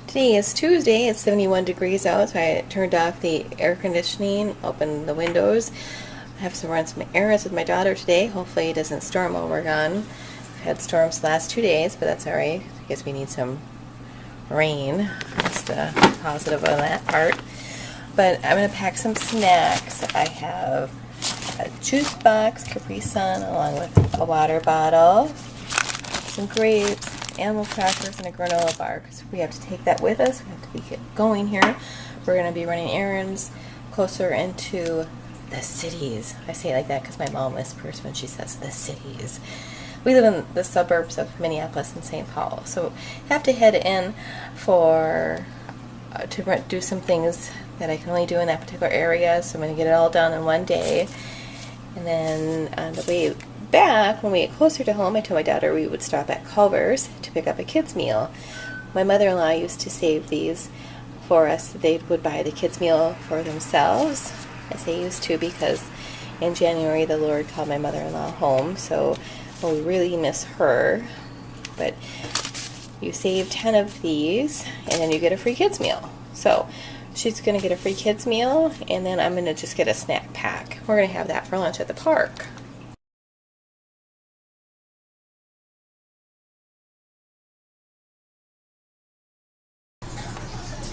Today is Tuesday. It's 71 degrees out, so I turned off the air conditioning, opened the windows. I have to run some errands with my daughter today. Hopefully it doesn't storm while we're gone. I've had storms the last 2 days, but that's alright. I guess we need some rain. That's the positive on that part. But I'm going to pack some snacks. I have a juice box, Capri Sun, along with a water bottle, some grapes, animal crackers, and a granola bar, because we have to take that with us. We have to be going here. We're going to be running errands closer into the cities. I say it like that because my mom whispers when she says the cities. We live in the suburbs of Minneapolis and St. Paul, so have to head in for to do some things that I can only do in that particular area. So I'm going to get it all done in one day, and then on the way back, when we get closer to home, I told my daughter we would stop at Culver's to pick up a kids meal. My mother-in-law used to save these for us. They would buy the kids meal for themselves. I say used to because in January the Lord called my mother-in-law home, so we really miss her. But you save 10 of these and then you get a free kids meal. So she's going to get a free kids meal, and then I'm going to just get a snack pack. We're going to have that for lunch at the park.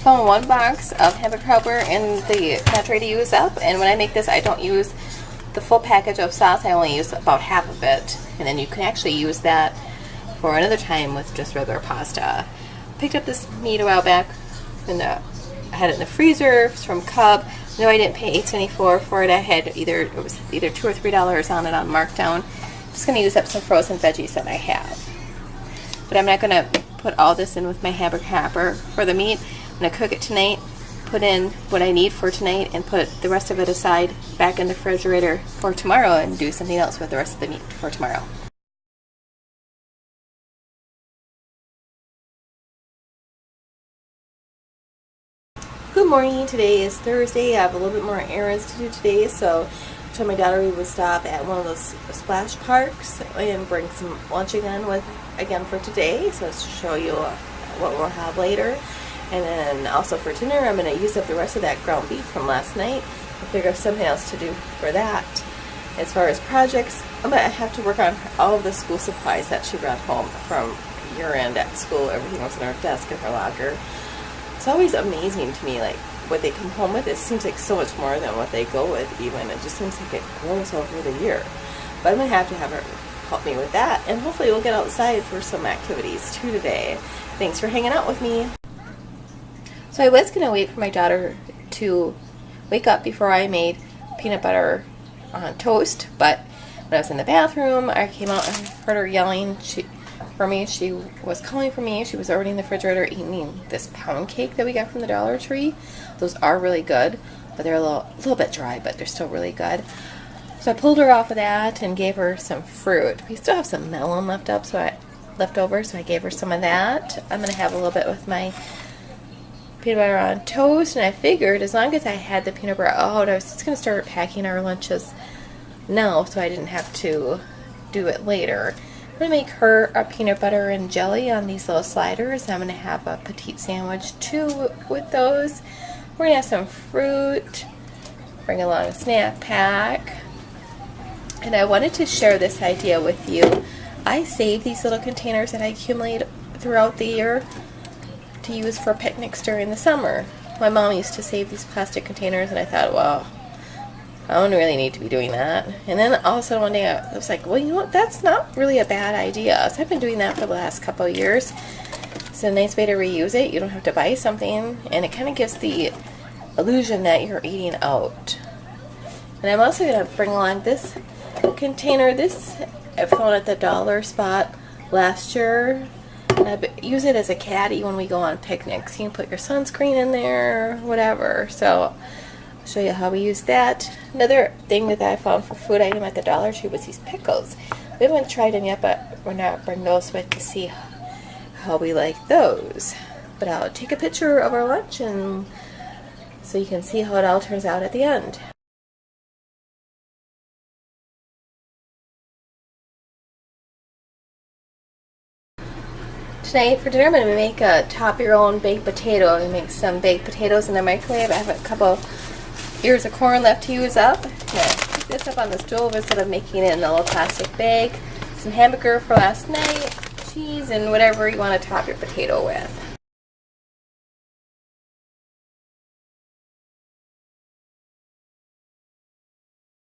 Found one box of hamburger helper in the pantry to use up, and when I make this I don't use the full package of sauce. I only use about half of it, and then you can actually use that for another time with just regular pasta. Picked up this meat a while back, and I had it in the freezer. It's from Cub. No, I didn't pay $8.74 for it. I had it was either $2 or $3 on it on markdown. Just going to use up some frozen veggies that I have, but I'm not going to put all this in with my hamburger helper for the meat. I'm going to cook it tonight, put in what I need for tonight, and put the rest of it aside back in the refrigerator for tomorrow and do something else with the rest of the meat for tomorrow. Good morning. Today is Thursday. I have a little bit more errands to do today, so I told my daughter we would stop at one of those splash parks and bring some lunch again for today, so to show you what we'll have later. And then also for dinner, I'm going to use up the rest of that ground beef from last night and figure out something else to do for that. As far as projects, I'm going to have to work on all of the school supplies that she brought home from year-end at school. Everything was in her desk in her locker. It's always amazing to me, like, what they come home with. It seems like so much more than what they go with even. It just seems like it grows over the year. But I'm going to have her help me with that, and hopefully we'll get outside for some activities too today. Thanks for hanging out with me. So I was going to wait for my daughter to wake up before I made peanut butter on toast, but when I was in the bathroom, I came out and heard her yelling for me. She was calling for me. She was already in the refrigerator eating this pound cake that we got from the Dollar Tree. Those are really good, but they're a little bit dry, but they're still really good. So I pulled her off of that and gave her some fruit. We still have some melon left over, so I gave her some of that. I'm going to have a little bit with my peanut butter on toast, and I figured as long as I had the peanut butter out, I was just going to start packing our lunches now so I didn't have to do it later. I'm going to make her a peanut butter and jelly on these little sliders. I'm going to have a petite sandwich too with those. We're going to have some fruit, bring along a snack pack, and I wanted to share this idea with you. I save these little containers that I accumulate throughout the year to use for picnics during the summer. My mom used to save these plastic containers, and I thought, well, I don't really need to be doing that. And then all of a sudden one day I was like, well, you know what, that's not really a bad idea. So I've been doing that for the last couple of years. It's a nice way to reuse it. You don't have to buy something, and it kind of gives the illusion that you're eating out. And I'm also going to bring along this container. This I found at the dollar spot last year. Use it as a caddy when we go on picnics. You can put your sunscreen in there, whatever. So I'll show you how we use that. Another thing that I found for food item at the Dollar Tree was these pickles. We haven't tried them yet, but we're not bring those with to see how we like those. But I'll take a picture of our lunch, and so you can see how it all turns out at the end. Tonight for dinner I'm going to make a top your own baked potato. I'm going to make some baked potatoes in the microwave. I have a couple ears of corn left to use up. I'm going to pick this up on the stove instead of making it in a little plastic bag. Some hamburger for last night, cheese, and whatever you want to top your potato with.